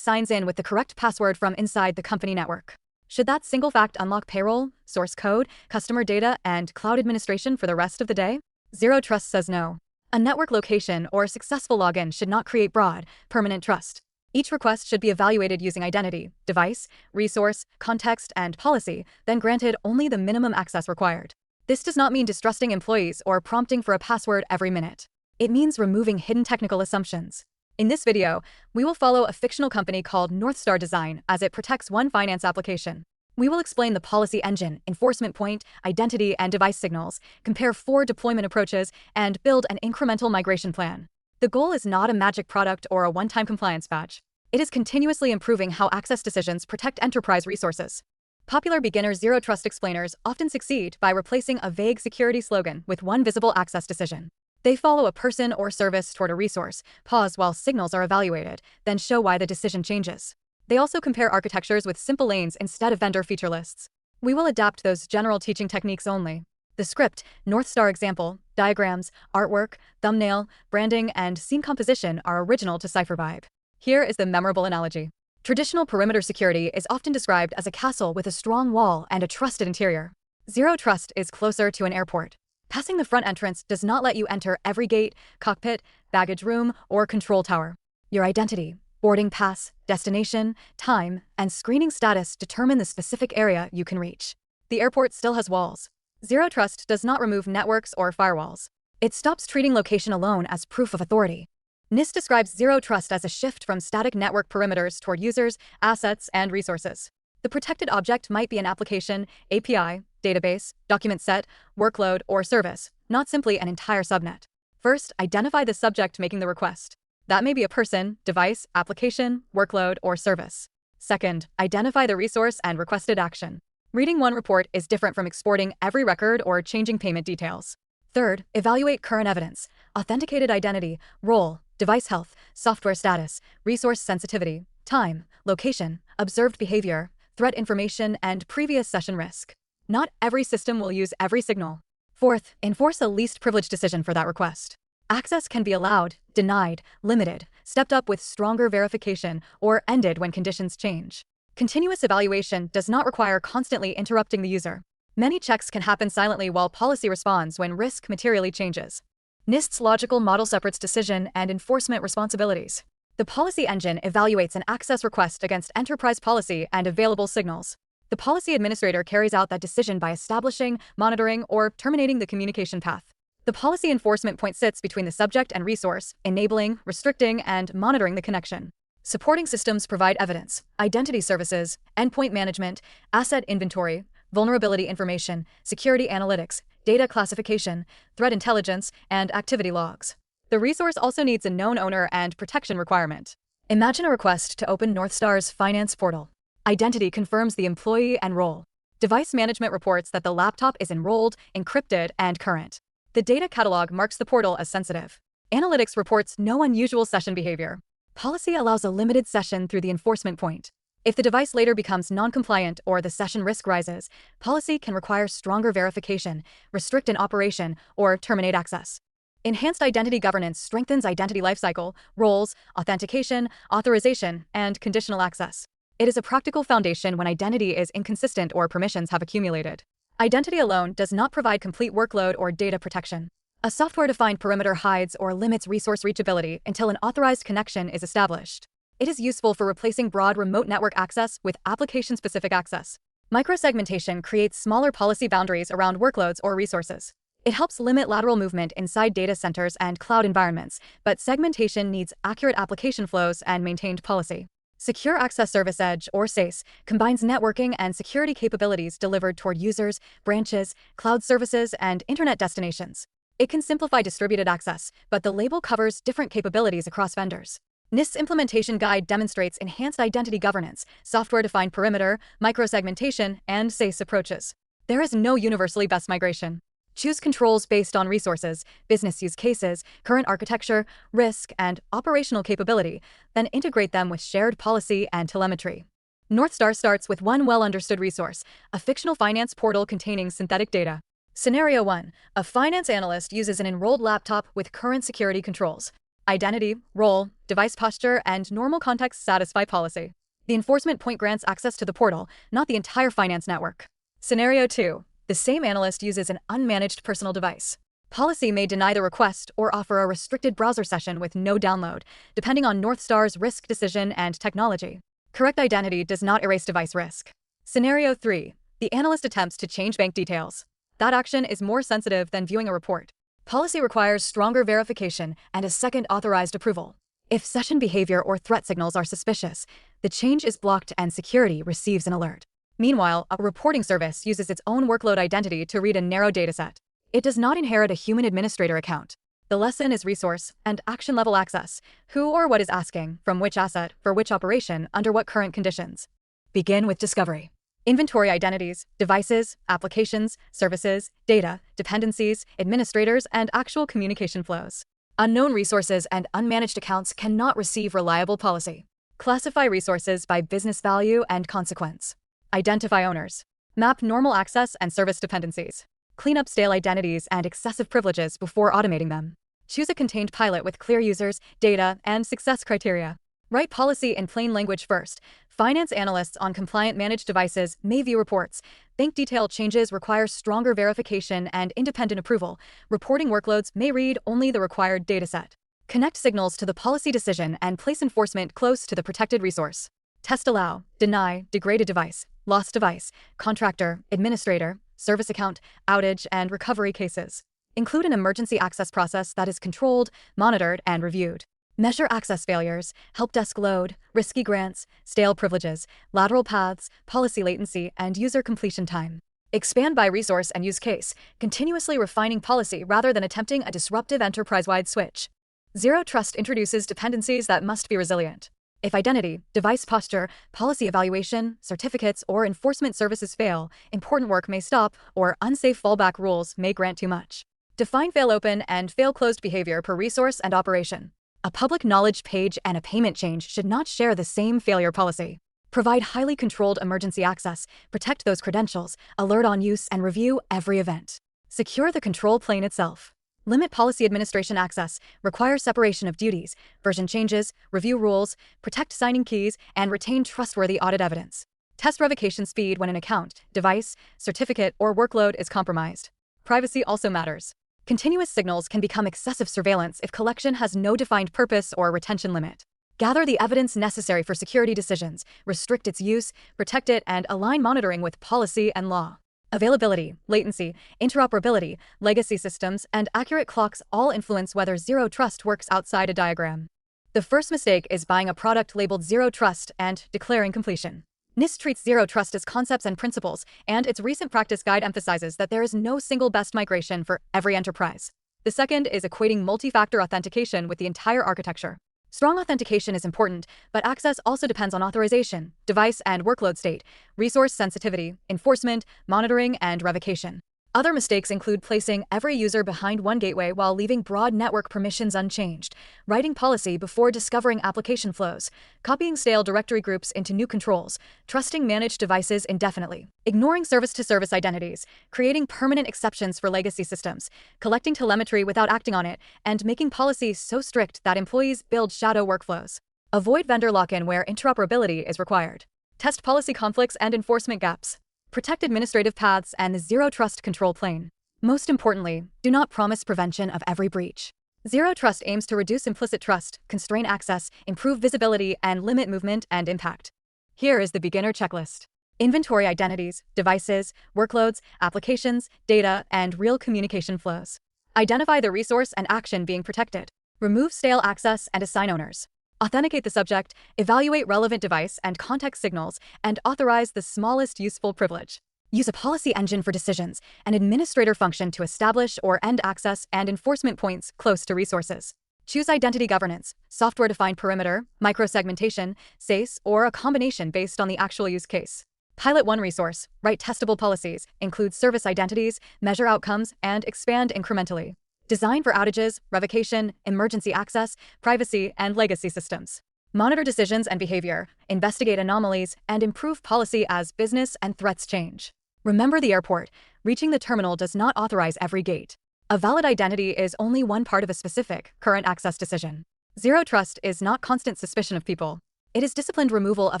signs in with the correct password from inside the company network. Should that single fact unlock payroll, source code, customer data, and cloud administration for the rest of the day? Zero Trust says no. A network location or successful login should not create broad, permanent trust. Each request should be evaluated using identity, device, resource, context, and policy, then granted only the minimum access required. This does not mean distrusting employees or prompting for a password every minute. It means removing hidden technical assumptions. In this video, we will follow a fictional company called Northstar Design as it protects one finance application. We will explain the policy engine, enforcement point, identity, and device signals, compare 4 deployment approaches, and build an incremental migration plan. The goal is not a magic product or a one-time compliance badge. It is continuously improving how access decisions protect enterprise resources. Popular beginner zero trust explainers often succeed by replacing a vague security slogan with one visible access decision. They follow a person or service toward a resource, pause while signals are evaluated, then show why the decision changes. They also compare architectures with simple lanes instead of vendor feature lists. We will adapt those general teaching techniques only. The script, Northstar example, diagrams, artwork, thumbnail, branding, and scene composition are original to CipherVibe. Here is the memorable analogy. Traditional perimeter security is often described as a castle with a strong wall and a trusted interior. Zero Trust is closer to an airport. Passing the front entrance does not let you enter every gate, cockpit, baggage room, or control tower. Your identity, boarding pass, destination, time, and screening status determine the specific area you can reach. The airport still has walls. Zero Trust does not remove networks or firewalls. It stops treating location alone as proof of authority. NIST describes Zero Trust as a shift from static network perimeters toward users, assets, and resources. The protected object might be an application, API, database, document set, workload, or service, not simply an entire subnet. First, identify the subject making the request. That may be a person, device, application, workload, or service. Second, identify the resource and requested action. Reading one report is different from exporting every record or changing payment details. Third, evaluate current evidence, authenticated identity, role, device health, software status, resource sensitivity, time, location, observed behavior, threat information, and previous session risk. Not every system will use every signal. Fourth, enforce a least privilege decision for that request. Access can be allowed, denied, limited, stepped up with stronger verification, or ended when conditions change. Continuous evaluation does not require constantly interrupting the user. Many checks can happen silently while policy responds when risk materially changes. NIST's logical model separates decision and enforcement responsibilities. The policy engine evaluates an access request against enterprise policy and available signals. The policy administrator carries out that decision by establishing, monitoring, or terminating the communication path. The policy enforcement point sits between the subject and resource, enabling, restricting, and monitoring the connection. Supporting systems provide evidence, identity services, endpoint management, asset inventory, vulnerability information, security analytics, data classification, threat intelligence, and activity logs. The resource also needs a known owner and protection requirement. Imagine a request to open Northstar's finance portal. Identity confirms the employee and role. Device management reports that the laptop is enrolled, encrypted, and current. The data catalog marks the portal as sensitive. Analytics reports no unusual session behavior. Policy allows a limited session through the enforcement point. If the device later becomes non-compliant or the session risk rises, policy can require stronger verification, restrict an operation, or terminate access. Enhanced identity governance strengthens identity lifecycle, roles, authentication, authorization, and conditional access. It is a practical foundation when identity is inconsistent or permissions have accumulated. Identity alone does not provide complete workload or data protection. A software-defined perimeter hides or limits resource reachability until an authorized connection is established. It is useful for replacing broad remote network access with application-specific access. Microsegmentation creates smaller policy boundaries around workloads or resources. It helps limit lateral movement inside data centers and cloud environments, but segmentation needs accurate application flows and maintained policy. Secure Access Service Edge, or SASE, combines networking and security capabilities delivered toward users, branches, cloud services, and internet destinations. It can simplify distributed access, but the label covers different capabilities across vendors. NIST's implementation guide demonstrates enhanced identity governance, software-defined perimeter, microsegmentation, and SASE approaches. There is no universally best migration. Choose controls based on resources, business use cases, current architecture, risk, and operational capability, then integrate them with shared policy and telemetry. Northstar starts with one well-understood resource, a fictional finance portal containing synthetic data. Scenario 1. A finance analyst uses an enrolled laptop with current security controls. Identity, role, device posture, and normal context satisfy policy. The enforcement point grants access to the portal, not the entire finance network. Scenario 2. The same analyst uses an unmanaged personal device. Policy may deny the request or offer a restricted browser session with no download, depending on Northstar's risk decision and technology. Correct identity does not erase device risk. Scenario 3. The analyst attempts to change bank details. That action is more sensitive than viewing a report. Policy requires stronger verification and a second authorized approval. If session behavior or threat signals are suspicious, the change is blocked and security receives an alert. Meanwhile, a reporting service uses its own workload identity to read a narrow dataset. It does not inherit a human administrator account. The lesson is resource and action-level access. Who or what is asking, from which asset, for which operation, under what current conditions. Begin with discovery. Inventory identities, devices, applications, services, data, dependencies, administrators, and actual communication flows. Unknown resources and unmanaged accounts cannot receive reliable policy. Classify resources by business value and consequence. Identify owners. Map normal access and service dependencies. Clean up stale identities and excessive privileges before automating them. Choose a contained pilot with clear users, data, and success criteria. Write policy in plain language first. Finance analysts on compliant managed devices may view reports. Bank detail changes require stronger verification and independent approval. Reporting workloads may read only the required dataset. Connect signals to the policy decision and place enforcement close to the protected resource. Test allow, deny, degraded device, lost device, contractor, administrator, service account, outage, and recovery cases. Include an emergency access process that is controlled, monitored, and reviewed. Measure access failures, help desk load, risky grants, stale privileges, lateral paths, policy latency, and user completion time. Expand by resource and use case, continuously refining policy rather than attempting a disruptive enterprise-wide switch. Zero Trust introduces dependencies that must be resilient. If identity, device posture, policy evaluation, certificates, or enforcement services fail, important work may stop, or unsafe fallback rules may grant too much. Define fail-open and fail-closed behavior per resource and operation. A public knowledge page and a payment change should not share the same failure policy. Provide highly controlled emergency access, protect those credentials, alert on use, and review every event. Secure the control plane itself. Limit policy administration access, require separation of duties, version changes, review rules, protect signing keys, and retain trustworthy audit evidence. Test revocation speed when an account, device, certificate, or workload is compromised. Privacy also matters. Continuous signals can become excessive surveillance if collection has no defined purpose or retention limit. Gather the evidence necessary for security decisions, restrict its use, protect it, and align monitoring with policy and law. Availability, latency, interoperability, legacy systems, and accurate clocks all influence whether Zero Trust works outside a diagram. The first mistake is buying a product labeled Zero Trust and declaring completion. NIST treats Zero Trust as concepts and principles, and its recent practice guide emphasizes that there is no single best migration for every enterprise. The second is equating multi-factor authentication with the entire architecture. Strong authentication is important, but access also depends on authorization, device and workload state, resource sensitivity, enforcement, monitoring, and revocation. Other mistakes include placing every user behind one gateway while leaving broad network permissions unchanged, writing policy before discovering application flows, copying stale directory groups into new controls, trusting managed devices indefinitely, ignoring service-to-service identities, creating permanent exceptions for legacy systems, collecting telemetry without acting on it, and making policy so strict that employees build shadow workflows. Avoid vendor lock-in where interoperability is required. Test policy conflicts and enforcement gaps. Protect administrative paths and the Zero Trust control plane. Most importantly, do not promise prevention of every breach. Zero Trust aims to reduce implicit trust, constrain access, improve visibility, and limit movement and impact. Here is the beginner checklist. Inventory identities, devices, workloads, applications, data, and real communication flows. Identify the resource and action being protected. Remove stale access and assign owners. Authenticate the subject, evaluate relevant device and context signals, and authorize the smallest useful privilege. Use a policy engine for decisions, an administrator function to establish or end access, and enforcement points close to resources. Choose identity governance, software-defined perimeter, microsegmentation, SASE, or a combination based on the actual use case. Pilot one resource, write testable policies, include service identities, measure outcomes, and expand incrementally. Design for outages, revocation, emergency access, privacy, and legacy systems. Monitor decisions and behavior, investigate anomalies, and improve policy as business and threats change. Remember the airport. Reaching the terminal does not authorize every gate. A valid identity is only one part of a specific, current access decision. Zero trust is not constant suspicion of people. It is disciplined removal of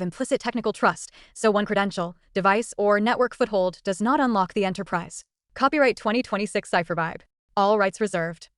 implicit technical trust, so one credential, device, or network foothold does not unlock the enterprise. Copyright 2026 CipherVibe. All rights reserved.